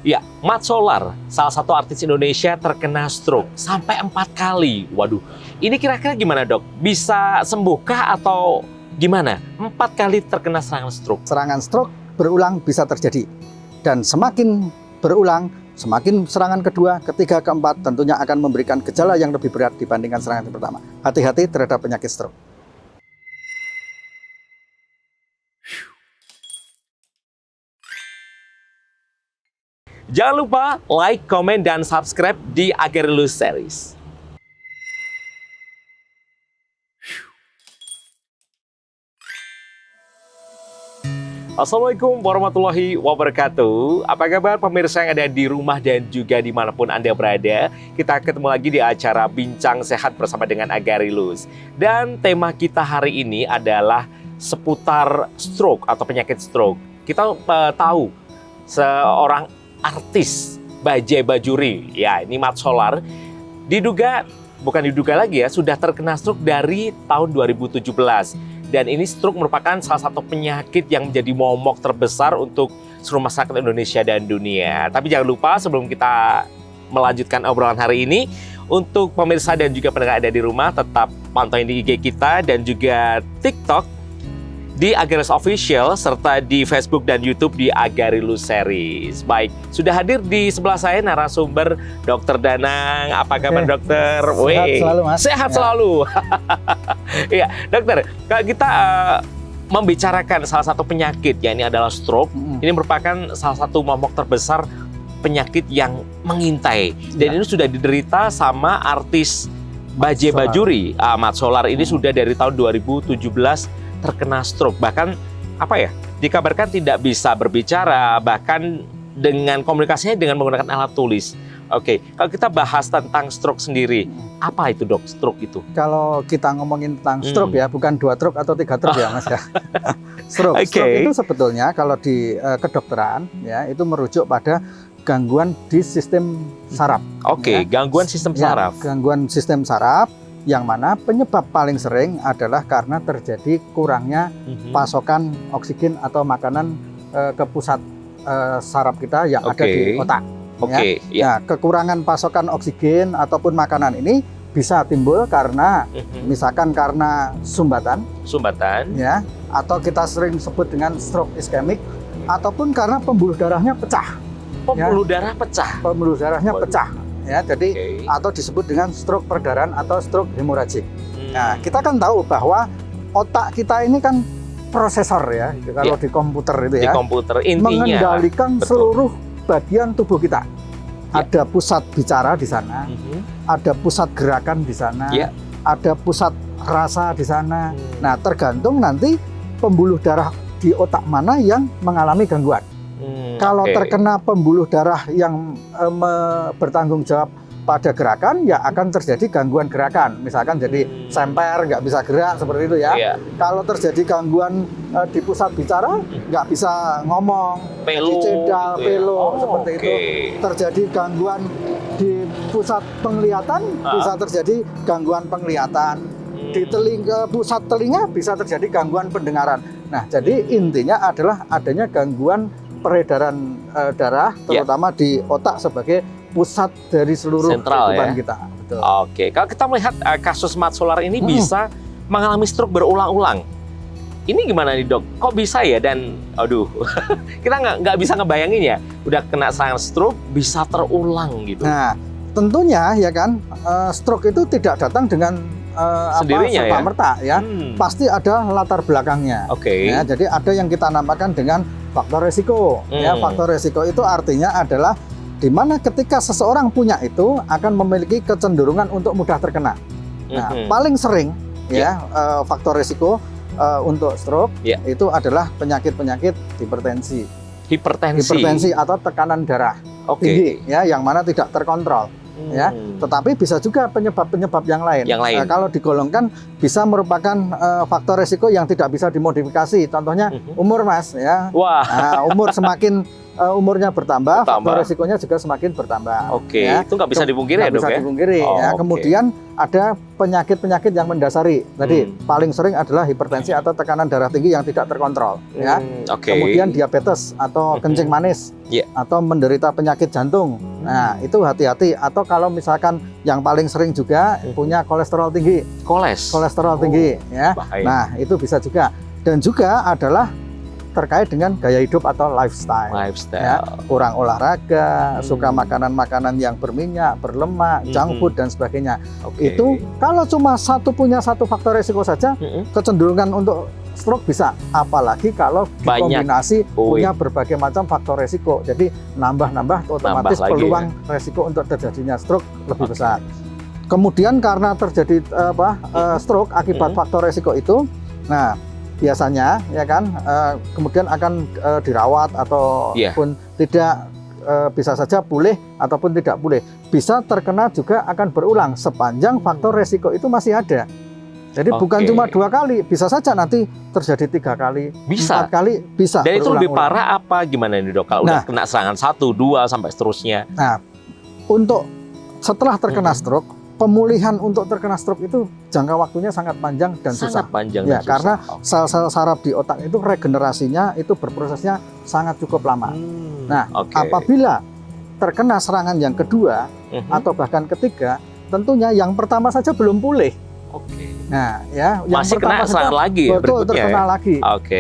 Ya, Mat Solar, salah satu artis Indonesia terkena stroke sampai 4 kali. Waduh, ini kira-kira gimana dok? Bisa sembuhkah atau gimana? 4 kali terkena serangan stroke. Serangan stroke berulang bisa terjadi. Dan semakin berulang, semakin serangan kedua, ketiga, keempat tentunya akan memberikan gejala yang lebih berat dibandingkan serangan yang pertama. Hati-hati terhadap penyakit stroke. Jangan lupa like, komen, dan subscribe di Agarilus Series. Assalamualaikum warahmatullahi wabarakatuh. Apa kabar pemirsa yang ada di rumah dan juga dimanapun Anda berada? Kita ketemu lagi di acara Bincang Sehat bersama dengan Agarilus. Dan tema kita hari ini adalah seputar stroke atau penyakit stroke. Kita tahu seorang artis Bajai Bajuri, ya ini Mat Solar, bukan diduga lagi ya, sudah terkena stroke dari tahun 2017. Dan ini stroke merupakan salah satu penyakit yang menjadi momok terbesar untuk seluruh masyarakat Indonesia dan dunia. Tapi jangan lupa sebelum kita melanjutkan obrolan hari ini, untuk pemirsa dan juga pendengar ada di rumah, tetap pantauin di IG kita dan juga TikTok di Agarilus Official, serta di Facebook dan YouTube di Agarilus Series. Baik, sudah hadir di sebelah saya narasumber Dr. Danang. Apa kabar dokter? Sehat selalu, Mas. Sehat selalu. Iya, dokter, kalau kita membicarakan salah satu penyakit, ya ini adalah stroke. Ini merupakan salah satu momok terbesar penyakit yang mengintai. Dan ini sudah diderita sama artis Bajai Bajuri. Mat Solar ini sudah dari tahun 2017 terkena stroke, bahkan dikabarkan tidak bisa berbicara, bahkan dengan komunikasinya dengan menggunakan alat tulis. Oke, kalau kita bahas tentang stroke sendiri, apa itu dok stroke itu? Kalau kita ngomongin tentang stroke ya, bukan 2 stroke atau 3 stroke ya Mas ya. Stroke itu sebetulnya kalau di kedokteran ya itu merujuk pada gangguan di sistem saraf. Oke, gangguan sistem saraf. Gangguan sistem saraf yang mana penyebab paling sering adalah karena terjadi kurangnya pasokan oksigen atau makanan ke pusat saraf kita yang ada di otak. Ya, kekurangan pasokan oksigen ataupun makanan ini bisa timbul karena misalkan karena sumbatan, ya, atau kita sering sebut dengan stroke iskemik, ataupun karena pembuluh darahnya pecah. Pembuluh darah pecah. Pembuluh darahnya pecah. Ya, jadi atau disebut dengan stroke perdarahan atau stroke hemoragik. Nah, kita kan tahu bahwa otak kita ini kan prosesor ya, kalau di komputer itu ya. Di komputer intinya mengendalikan seluruh bagian tubuh kita. Ada pusat bicara di sana, ada pusat gerakan di sana, ada pusat rasa di sana. Nah, tergantung nanti pembuluh darah di otak mana yang mengalami gangguan. Kalau terkena pembuluh darah yang bertanggung jawab pada gerakan, ya akan terjadi gangguan gerakan. Misalkan jadi semper, nggak bisa gerak, seperti itu ya. Kalau terjadi gangguan di pusat bicara, nggak bisa ngomong, cedal, pelo, seperti itu. Terjadi gangguan di pusat penglihatan, bisa terjadi gangguan penglihatan. Di pusat telinga bisa terjadi gangguan pendengaran. Nah, jadi intinya adalah adanya gangguan peredaran darah, terutama di otak sebagai pusat dari seluruh kehidupan kita. Betul. Oke, kalau kita melihat kasus Mat Solar ini bisa mengalami stroke berulang-ulang. Ini gimana nih dok? Kok bisa ya? Dan aduh, kita nggak bisa ngebayangin ya, udah kena serangan stroke bisa terulang gitu. Nah, tentunya ya kan, stroke itu tidak datang dengan sendirinya serta-merta ya. Pasti ada latar belakangnya. Ya, jadi ada yang kita namakan dengan faktor resiko. Ya, faktor resiko itu artinya adalah di mana ketika seseorang punya itu akan memiliki kecenderungan untuk mudah terkena. Nah, paling sering faktor resiko untuk stroke itu adalah penyakit-penyakit hipertensi atau tekanan darah tinggi ya, yang mana tidak terkontrol. Ya, tetapi bisa juga penyebab-penyebab yang lain. Kalau digolongkan bisa merupakan faktor resiko yang tidak bisa dimodifikasi. Contohnya umur, Mas ya. Nah, umur semakin umurnya bertambah, faktor resikonya juga semakin bertambah. Ya. Itu nggak bisa dipungkiri ya dok ya? Bisa dipungkiri. Ya. Kemudian ada penyakit-penyakit yang mendasari. Tadi paling sering adalah hipertensi atau tekanan darah tinggi yang tidak terkontrol. Ya. Kemudian diabetes atau kencing manis. atau menderita penyakit jantung. Nah, itu hati-hati. Atau kalau misalkan yang paling sering juga punya kolesterol tinggi. Kolesterol tinggi ya. Bahaya. Nah, itu bisa juga. Dan juga adalah terkait dengan gaya hidup atau lifestyle. Ya, kurang olahraga, suka makanan-makanan yang berminyak, berlemak, junk food dan sebagainya. Itu kalau cuma punya satu faktor resiko saja, kecenderungan untuk stroke bisa. Apalagi kalau dikombinasi punya berbagai macam faktor resiko. Jadi nambah otomatis peluang resiko untuk terjadinya stroke lebih besar. Kemudian karena terjadi stroke akibat faktor resiko itu, nah biasanya ya kan kemudian akan dirawat ataupun tidak, bisa saja pulih ataupun tidak pulih, bisa terkena juga akan berulang sepanjang faktor resiko itu masih ada. Jadi bukan cuma 2 kali, bisa saja nanti terjadi 3 kali, 4 kali bisa. Dan itu lebih parah apa gimana nih dok? Kalau udah kena serangan 1, 2 sampai seterusnya. Nah, untuk setelah terkena stroke, pemulihan untuk terkena stroke itu jangka waktunya sangat panjang dan susah. Ya, karena sel-sel saraf di otak itu regenerasinya itu berprosesnya sangat cukup lama. Nah, apabila terkena serangan yang kedua atau bahkan ketiga, tentunya yang pertama saja belum pulih. Nah, ya, yang masih pertama kena serangan lagi ya, betul, terkena lagi.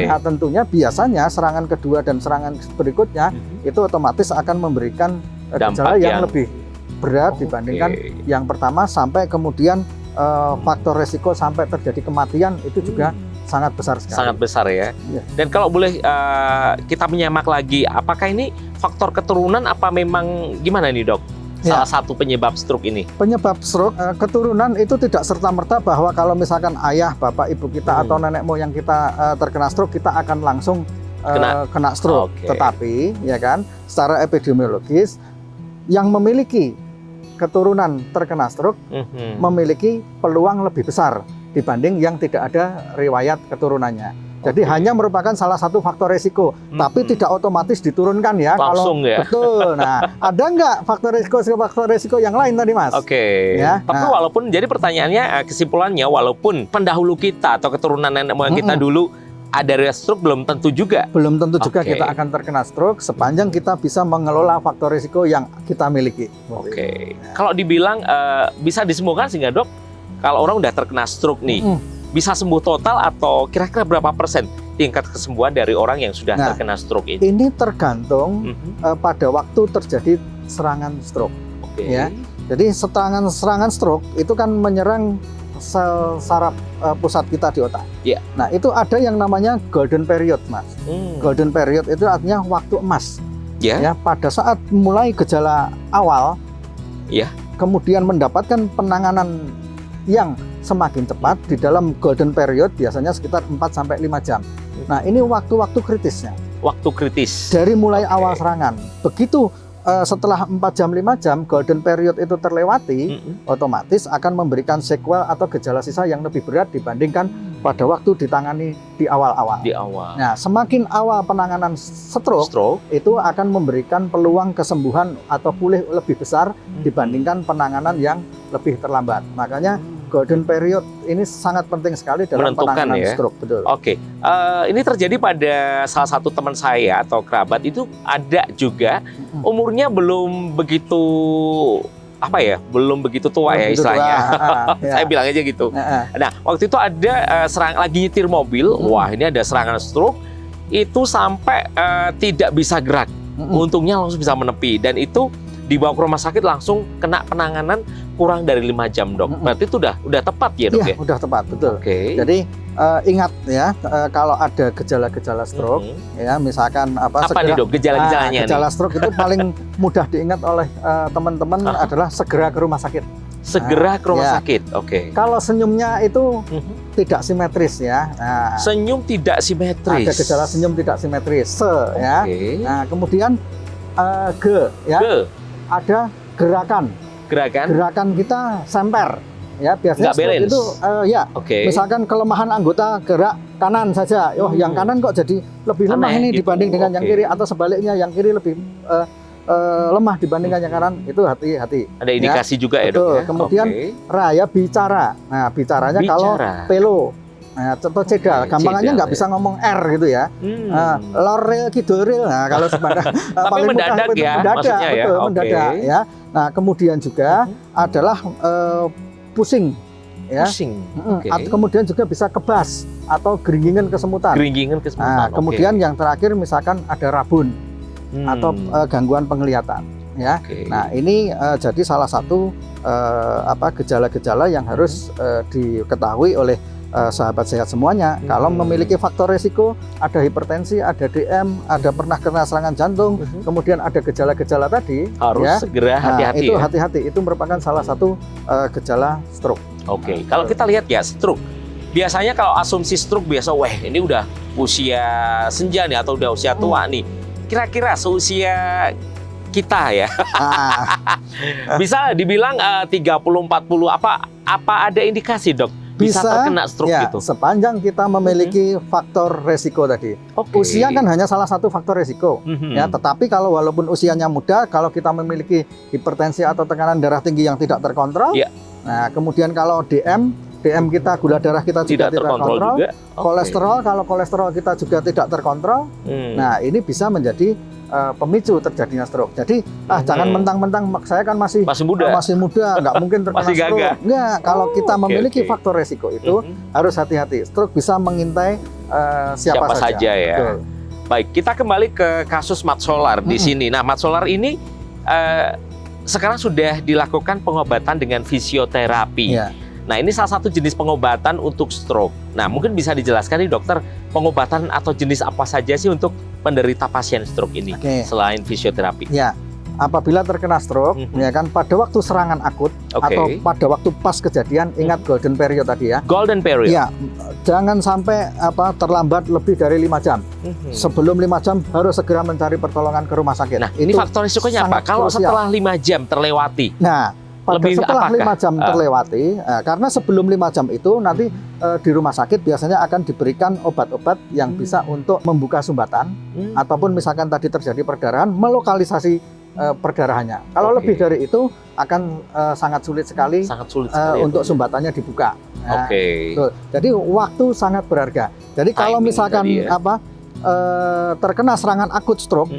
Nah, tentunya biasanya serangan kedua dan serangan berikutnya itu otomatis akan memberikan gejala yang lebih berat dibandingkan yang pertama, sampai kemudian faktor resiko sampai terjadi kematian itu juga sangat besar sekali. Sangat besar ya. Dan kalau boleh kita menyimak lagi, apakah ini faktor keturunan apa memang gimana nih dok? Salah satu penyebab stroke ini. Penyebab stroke keturunan itu tidak serta-merta bahwa kalau misalkan ayah, bapak, ibu kita atau nenek moyang kita terkena stroke, kita akan langsung kena stroke. Tetapi ya kan, secara epidemiologis yang memiliki keturunan terkena stroke memiliki peluang lebih besar dibanding yang tidak ada riwayat keturunannya. Jadi hanya merupakan salah satu faktor resiko, tapi tidak otomatis diturunkan ya. Langsung ya. Betul. Nah, ada nggak faktor resiko yang lain tadi Mas? Ya. Tapi walaupun, jadi pertanyaannya, kesimpulannya, walaupun pendahulu kita atau keturunan nenek moyang kita dulu ada stroke, belum tentu juga. Belum tentu juga kita akan terkena stroke sepanjang kita bisa mengelola faktor risiko yang kita miliki. Kalau dibilang bisa disembuhkan sehingga dok, kalau orang udah terkena stroke nih, bisa sembuh total atau kira-kira berapa persen tingkat kesembuhan dari orang yang sudah terkena stroke ini? Ini tergantung pada waktu terjadi serangan stroke. Ya. Jadi serangan stroke itu kan menyerang sel saraf pusat kita di otak. Nah, itu ada yang namanya golden period, Mas. Golden period itu artinya waktu emas. Ya, pada saat mulai gejala awal, kemudian mendapatkan penanganan yang semakin cepat di dalam golden period, biasanya sekitar 4-5 jam. Nah, ini waktu-waktu kritisnya. Waktu kritis. Dari mulai awal serangan. Begitu setelah 4 jam 5 jam golden period itu terlewati, otomatis akan memberikan sequel atau gejala sisa yang lebih berat dibandingkan pada waktu ditangani di awal-awal. Nah, semakin awal penanganan stroke itu akan memberikan peluang kesembuhan atau pulih lebih besar dibandingkan penanganan yang lebih terlambat. Makanya golden period ini sangat penting sekali dalam penanganan stroke. Betul. Ini terjadi pada salah satu teman saya atau kerabat, itu ada juga umurnya belum begitu belum begitu tua ya istilahnya. Saya bilang aja gitu. Nah, waktu itu ada lagi nyetir mobil, wah ini ada serangan stroke, itu sampai tidak bisa gerak. Untungnya langsung bisa menepi, dan itu dibawa ke rumah sakit langsung kena penanganan kurang dari 5 jam dok. Berarti itu udah tepat ya dok ya? Udah tepat, betul. Jadi ingat ya, kalau ada gejala-gejala stroke, ya misalkan apa nih dok gejala-gejalanya? Gejala stroke itu paling mudah diingat oleh teman-teman adalah segera ke rumah sakit. Segera ke rumah sakit, Kalau senyumnya itu tidak simetris ya. Nah, senyum tidak simetris. Ada gejala senyum tidak simetris. Ya. Nah, kemudian ya. Ada gerakan kita semper ya, biasanya itu misalkan kelemahan anggota gerak kanan saja, yang kanan kok jadi lebih lemah ini dibanding dengan yang kiri, atau sebaliknya yang kiri lebih lemah dibandingkan yang kanan, itu hati-hati. Ada indikasi juga ya dok ya? Kemudian raya bicara. Nah, bicaranya kalau Nah, contoh cedal, gampangannya nggak bisa ngomong R gitu ya. Lor ril, kidul ril. Nah, kalau sebenarnya tapi mendadak ya, maksudnya ya. Betul, mendadak ya. Nah, kemudian juga adalah pusing. Ya. Pusing. Kemudian juga bisa kebas atau geringgingan kesemutan. Nah, kemudian yang terakhir misalkan ada rabun atau gangguan penglihatan. Ya. Nah, ini jadi salah satu gejala-gejala yang harus diketahui oleh sahabat sehat semuanya. Kalau memiliki faktor resiko, ada hipertensi, ada DM, ada pernah kena serangan jantung, kemudian ada gejala-gejala tadi, harus ya, segera hati-hati. Itu ya? hati-hati. Itu merupakan salah satu gejala stroke. Kalau kita lihat ya stroke, biasanya kalau asumsi stroke biasa, wah ini udah usia senja nih atau udah usia tua nih. Kira-kira seusia kita ya, bisa dibilang 30-40 apa ada indikasi dok? Bisa terkena stroke ya, gitu? Sepanjang kita memiliki faktor resiko tadi. Usia kan hanya salah satu faktor resiko. Ya, tetapi kalau walaupun usianya muda, kalau kita memiliki hipertensi atau tekanan darah tinggi yang tidak terkontrol, nah kemudian kalau DM kita, gula darah kita juga tidak terkontrol. Kolesterol, kalau kolesterol kita juga tidak terkontrol, nah ini bisa menjadi pemicu terjadinya stroke. Jadi jangan mentang-mentang saya kan masih muda, nggak mungkin terkena stroke. Nggak, kalau kita memiliki faktor resiko itu harus hati-hati. Stroke bisa mengintai siapa saja ya. Betul. Baik, kita kembali ke kasus Mat Solar di sini. Nah, Mat Solar ini sekarang sudah dilakukan pengobatan dengan fisioterapi. Nah, ini salah satu jenis pengobatan untuk stroke. Nah, mungkin bisa dijelaskan nih dokter, pengobatan atau jenis apa saja sih untuk penderita pasien stroke ini selain fisioterapi? Ya, apabila terkena stroke, ya kan pada waktu serangan akut atau pada waktu pas kejadian, ingat golden period tadi ya. Golden period. Ya, jangan sampai terlambat lebih dari 5 jam. Sebelum 5 jam harus segera mencari pertolongan ke rumah sakit. Nah, ini faktor risikonya apa? Kalau setelah 5 jam terlewati? Nah, setelah 5 jam terlewati, karena sebelum 5 jam itu nanti di rumah sakit biasanya akan diberikan obat-obat yang bisa untuk membuka sumbatan ataupun misalkan tadi terjadi perdarahan, melokalisasi perdarahannya. Kalau lebih dari itu akan sangat sulit sekali untuk sumbatannya dibuka. Nah, jadi waktu sangat berharga. Jadi kalau misalkan terkena serangan akut stroke,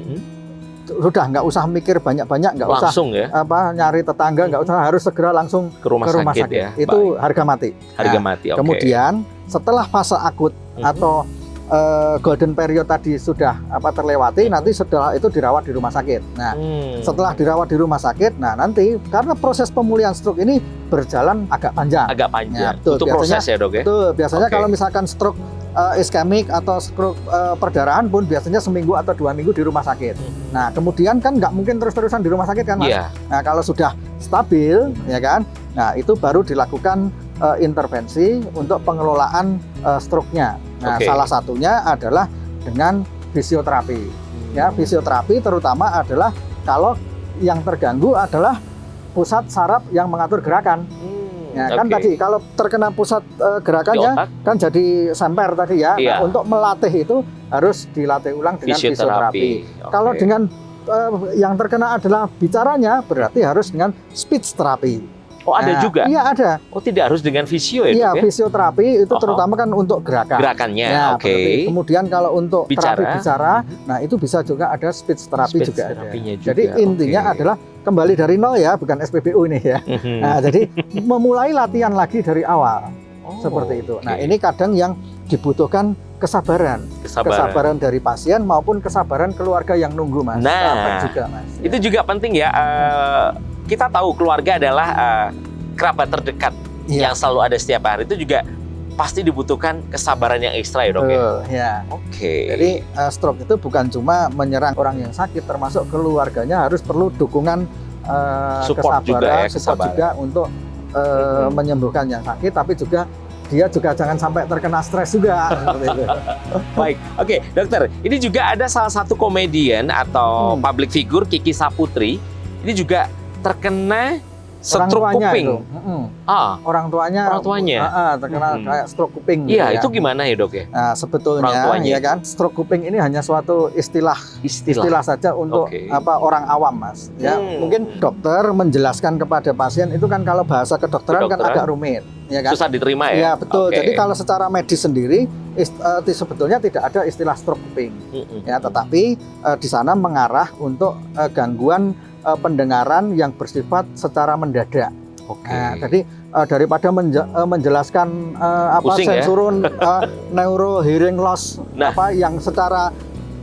sudah nggak usah mikir banyak-banyak, nggak usah nyari tetangga, nggak usah, harus segera langsung ke rumah sakit. Ya? Itu harga mati. Kemudian setelah fase akut atau golden period tadi sudah terlewati, nanti setelah itu dirawat di rumah sakit. Nah, setelah dirawat di rumah sakit, nah nanti karena proses pemulihan stroke ini berjalan agak panjang. Ya, itu proses ya dok ya? Betul, biasanya kalau misalkan stroke iskemik atau stroke perdarahan pun biasanya seminggu atau 2 minggu di rumah sakit. Nah, kemudian kan nggak mungkin terus-terusan di rumah sakit kan, Mas? Nah, kalau sudah stabil, ya kan, nah itu baru dilakukan intervensi untuk pengelolaan stroke-nya. Nah, salah satunya adalah dengan fisioterapi. Ya, fisioterapi terutama adalah kalau yang terganggu adalah pusat saraf yang mengatur gerakan. Ya, kan tadi kalau terkena pusat gerakannya kan jadi semper tadi ya. Nah, untuk melatih itu harus dilatih ulang dengan fisioterapi. Kalau dengan yang terkena adalah bicaranya, berarti harus dengan speech terapi. Oh, ada juga? Iya, ada. Oh, tidak harus dengan fisio ya? Iya, fisioterapi itu terutama kan untuk gerakannya. Ya, kemudian kalau untuk terapi bicara, nah itu bisa juga ada speech terapi juga ada. Jadi intinya adalah kembali dari nol ya, bukan SPBU ini ya. Nah, jadi memulai latihan lagi dari awal. Seperti itu. Nah, ini kadang yang dibutuhkan kesabaran dari pasien maupun kesabaran keluarga yang nunggu, Mas. Nah, juga, Mas. Itu juga penting ya. Kita tahu keluarga adalah kerabat terdekat yang selalu ada setiap hari. Itu juga pasti dibutuhkan kesabaran yang ekstra ya dok ya? Jadi stroke itu bukan cuma menyerang orang yang sakit, termasuk keluarganya harus perlu dukungan support kesabaran juga untuk menyembuhkan yang sakit, tapi juga dia juga jangan sampai terkena stres juga. Baik, dokter. Ini juga ada salah satu komedian atau public figure, Kiki Saputri. Ini juga terkena Stroke kuping. itu. Orang tuanya terkena kayak stroke kuping. Iya, gitu itu gimana ya, Dok ya? Nah, sebetulnya ya kan, stroke kuping ini hanya suatu istilah saja untuk orang awam, Mas. Ya, mungkin dokter menjelaskan kepada pasien itu kan kalau bahasa kedokteran kan agak rumit, ya kan? Susah diterima ya? Iya, betul. Jadi kalau secara medis sendiri sebetulnya tidak ada istilah stroke kuping. Ya, tetapi di sana mengarah untuk gangguan pendengaran yang bersifat secara mendadak. Nah, jadi daripada menjelaskan sensorin neuro hearing loss yang secara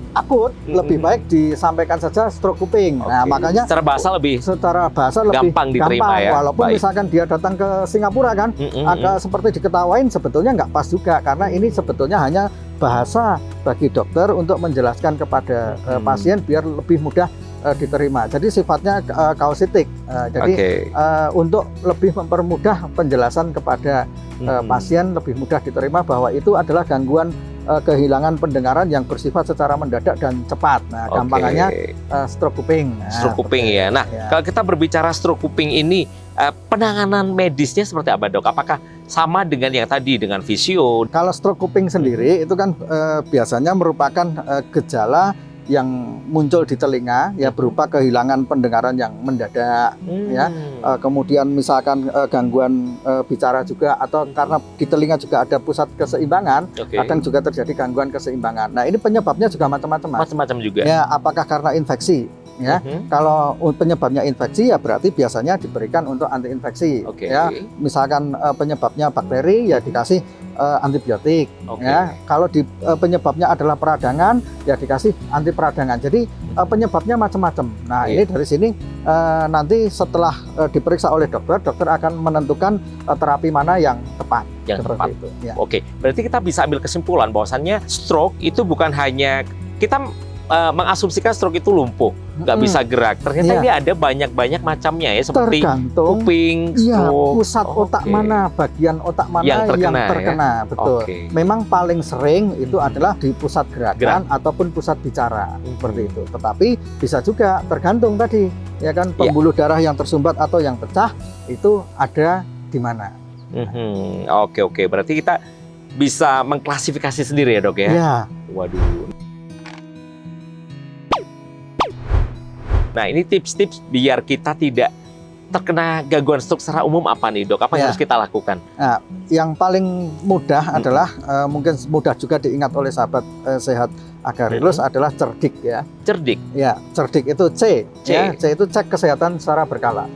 akut, lebih baik disampaikan saja stroke kuping. Nah, makanya secara bahasa lebih gampang diterima ya. Walaupun misalkan dia datang ke Singapura kan, agak seperti diketawain, sebetulnya nggak pas juga karena ini sebetulnya hanya bahasa bagi dokter untuk menjelaskan kepada pasien biar lebih mudah diterima. Jadi sifatnya kausitik. Jadi untuk lebih mempermudah penjelasan kepada pasien, lebih mudah diterima bahwa itu adalah gangguan kehilangan pendengaran yang bersifat secara mendadak dan cepat. Nah, gampangannya stroke kuping. Stroke kuping ya. Nah, kalau kita berbicara stroke kuping ini, penanganan medisnya seperti apa, Dok? Apakah sama dengan yang tadi dengan visio? Kalau stroke kuping sendiri itu kan biasanya merupakan gejala yang muncul di telinga ya berupa kehilangan pendengaran yang mendadak ya, kemudian misalkan gangguan bicara juga, atau karena di telinga juga ada pusat keseimbangan, kadang juga terjadi gangguan keseimbangan. Nah, ini penyebabnya juga macam-macam juga ya, apakah karena infeksi ya. Kalau penyebabnya infeksi ya berarti biasanya diberikan untuk anti infeksi ya, misalkan penyebabnya bakteri ya dikasih antibiotik ya. Kalau penyebabnya adalah peradangan ya dikasih anti peradangan. Jadi penyebabnya macam-macam. Nah, ini dari sini nanti setelah diperiksa oleh dokter akan menentukan terapi mana yang tepat. Itu. Ya. Berarti kita bisa ambil kesimpulan bahwasannya stroke itu bukan hanya kita mengasumsikan stroke itu lumpuh, nggak bisa gerak. Ternyata ini ada banyak macamnya ya, seperti tergantung kuping, stroke, pusat otak mana, bagian otak mana yang terkena. Ya? Betul. Memang paling sering itu adalah di pusat gerakan ataupun pusat bicara seperti itu. Tetapi bisa juga tergantung tadi, ya kan, pembuluh darah yang tersumbat atau yang pecah itu ada di mana. Berarti kita bisa mengklasifikasi sendiri ya, Dok ya? Iya. Waduh. Nah, ini tips-tips biar kita tidak terkena gangguan stroke secara umum apa nih, Dok? Apa yang harus kita lakukan? Nah, yang paling mudah adalah mungkin mudah juga diingat oleh sahabat sehat Agarilus adalah cerdik ya. Cerdik? Ya, cerdik itu C. Ya, C itu cek kesehatan secara berkala.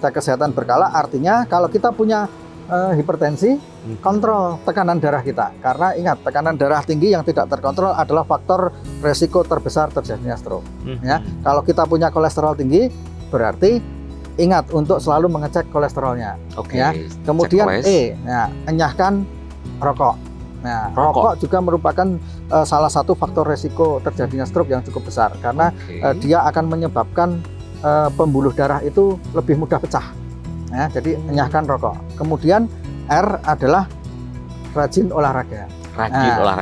Cek kesehatan berkala artinya kalau kita punya hipertensi, kontrol tekanan darah kita. Karena ingat, tekanan darah tinggi yang tidak terkontrol adalah faktor resiko terbesar terjadinya stroke. Ya, kalau kita punya kolesterol tinggi, berarti ingat untuk selalu mengecek kolesterolnya. Ya. Kemudian enyahkan rokok. Nah, rokok juga merupakan salah satu faktor resiko terjadinya stroke yang cukup besar karena dia akan menyebabkan pembuluh darah itu lebih mudah pecah. Ya, jadi enyahkan rokok. Kemudian R adalah rajin olahraga.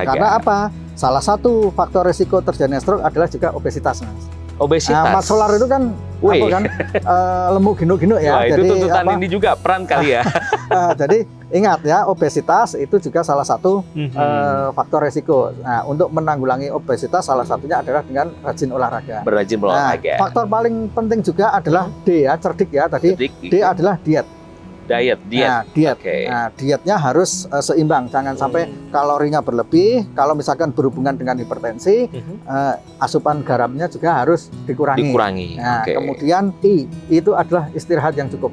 Karena apa? Salah satu faktor risiko terjadinya stroke adalah juga obesitas, Mas. Mas Solar itu kan lemu gino-gino ya. Wah, jadi itu tuntutan ini juga peran kali ya. Jadi ingat ya, obesitas itu juga salah satu faktor resiko. Nah, untuk menanggulangi obesitas salah satunya adalah dengan rajin olahraga. Berrajin olahraga. Faktor paling penting juga adalah D ya, cerdik ya. Tadi D adalah diet. Diet. Nah, diet. Nah, dietnya harus seimbang, jangan sampai kalorinya berlebih. Kalau misalkan berhubungan dengan hipertensi, asupan garamnya juga harus dikurangi. Nah, kemudian I itu adalah istirahat yang cukup.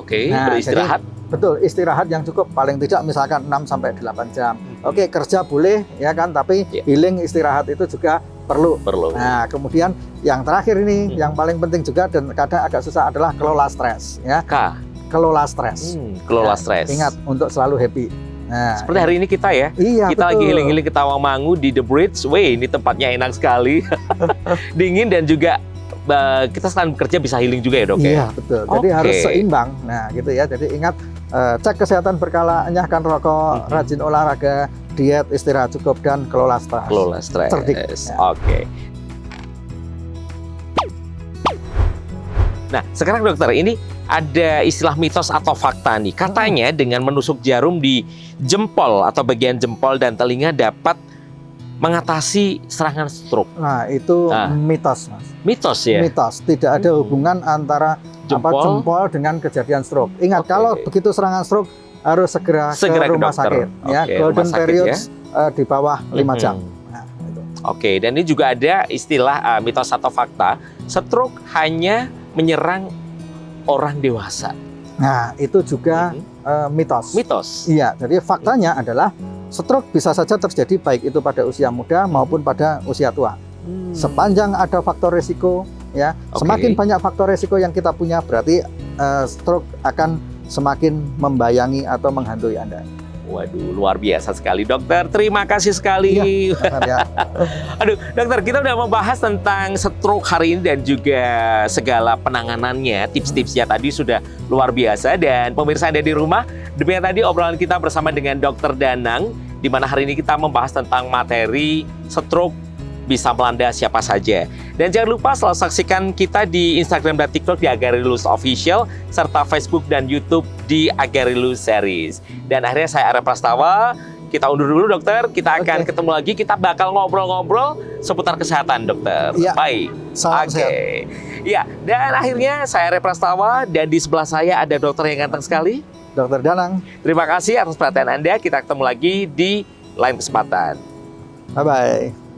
Beristirahat. Betul, istirahat yang cukup, paling tidak misalkan 6 sampai 8 jam. Kerja boleh ya kan, tapi healing istirahat itu juga perlu. Nah, kemudian yang terakhir ini yang paling penting juga dan kadang agak susah adalah kelola stres ya. Kelola stres. Stres. Ingat untuk selalu happy. Nah, seperti hari ini kita ya. Iya, kita lagi healing-healing ke Tawangmangu di The Bridge. Ini tempatnya enak sekali. Dingin dan juga kita selain bekerja bisa healing juga ya, Dok? Iya, betul. Jadi harus seimbang. Nah, gitu ya. Jadi ingat cek kesehatan berkala, enyahkan rokok, rajin olahraga, diet, istirahat cukup, dan kelola stres. Cerdik. Nah, sekarang dokter, ini ada istilah mitos atau fakta nih. Katanya dengan menusuk jarum di jempol atau bagian jempol dan telinga dapat mengatasi serangan stroke. Nah, itu mitos, Mas. Mitos ya? Mitos. Tidak ada hubungan antara jempol dengan kejadian stroke. Ingat, kalau begitu serangan stroke harus segera ke rumah sakit. Ya, golden period di bawah 5 jam. Nah, itu. Oke, dan ini juga ada istilah mitos atau fakta, stroke hanya menyerang orang dewasa. Nah, itu juga mitos. Mitos? Iya, jadi faktanya adalah stroke bisa saja terjadi baik itu pada usia muda maupun pada usia tua. Sepanjang ada faktor resiko, ya, semakin banyak faktor resiko yang kita punya, berarti stroke akan semakin membayangi atau menghantui Anda. Waduh, luar biasa sekali, dokter. Terima kasih sekali. Iya, Aduh, dokter, kita udah membahas tentang stroke hari ini dan juga segala penanganannya. Tips-tipsnya tadi sudah luar biasa. Dan pemirsa Anda di rumah, demikian tadi obrolan kita bersama dengan Dokter Danang, di mana hari ini kita membahas tentang materi stroke bisa melanda siapa saja. Dan jangan lupa selalu saksikan kita di Instagram dan TikTok di Agarilus Official, serta Facebook dan YouTube di Agarilus Series. Dan akhirnya saya Arya Prastawa, kita undur dulu dokter, kita akan ketemu lagi, kita bakal ngobrol-ngobrol seputar kesehatan dokter. Ya. Baik. Salam sehat. Ya, dan akhirnya saya Arya Prastawa, dan di sebelah saya ada dokter yang ganteng sekali, Dokter Danang. Terima kasih atas perhatian Anda, kita ketemu lagi di lain kesempatan. Bye-bye.